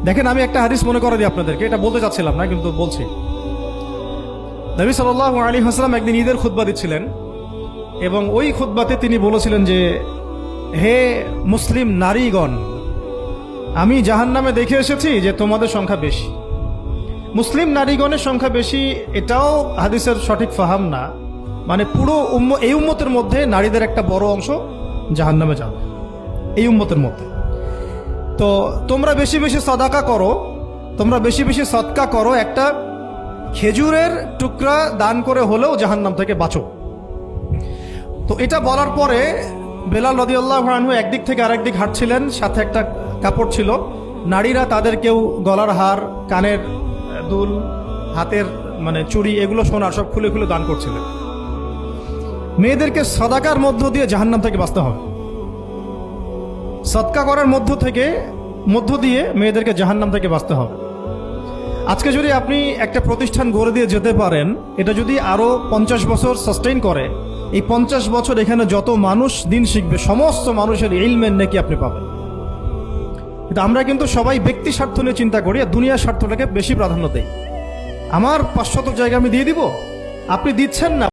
দেখেন, আমি একটা হাদিস মনে করে দিই আপনাদেরকে, এটা বলতে চাচ্ছিলাম না কিন্তু বলছি। নবী সাল্লাল্লাহু আলাইহি ওয়াসাল্লাম একদিন ঈদের খুতবা দিচ্ছিলেন এবং ওই খুতবাতে তিনি বলেছিলেন যে, হে মুসলিম নারীগণ, আমি জাহান্নামে দেখে এসেছি যে তোমাদের সংখ্যা বেশি। মুসলিম নারীগণের সংখ্যা বেশি এটাও হাদিসের সঠিক ফাহাম না, মানে পুরো এই উম্মতের মধ্যে নারীদের একটা বড় অংশ জাহান্নামে যাবে এই উম্মতের মধ্যে। তো তোমরা বেশি বেশি সাদাকা করো, তোমরা বেশি বেশি সদকা করো, একটা খেজুরের টুকরা দান করে হলেও জাহান্নাম থেকে বাঁচো। তো এটা বলার পরে বেলাল রাদিয়াল্লাহু আনহু একদিক থেকে আরেক দিক হাঁটছিলেন, সাথে একটা কাপড় ছিল। নারীরা তাদের কেউ গলার হার, কানের দুল, হাতের মানে চুড়ি, এগুলো সোনার সব খুলে খুলে দান করছিলেন। মেয়েদেরকে সাদাকার মধ্য দিয়ে জাহান্নাম থেকে বাঁচতে হবে, সদকা করার মধ্য দিয়ে মেয়েদেরকে জাহান্নাম থেকে বাঁচতে হবে। আজকে যদি আপনি একটা প্রতিষ্ঠান গড়ে দিয়ে যেতে পারেন, এটা যদি আরো 50 বছর সাস্টেইন করে, এই 50 বছর এখানে যত মানুষ দিন শিখবে, সমস্ত মানুষের ইলমের নেকি আপনি পাবেন। কিন্তু আমরা কিন্তু সবাই ব্যক্তি স্বার্থ নিয়ে চিন্তা করি আর দুনিয়ার স্বার্থটাকে বেশি প্রাধান্য দেই। আমার 500 জায়গা আমি দিয়ে দিব, আপনি দিচ্ছেন না।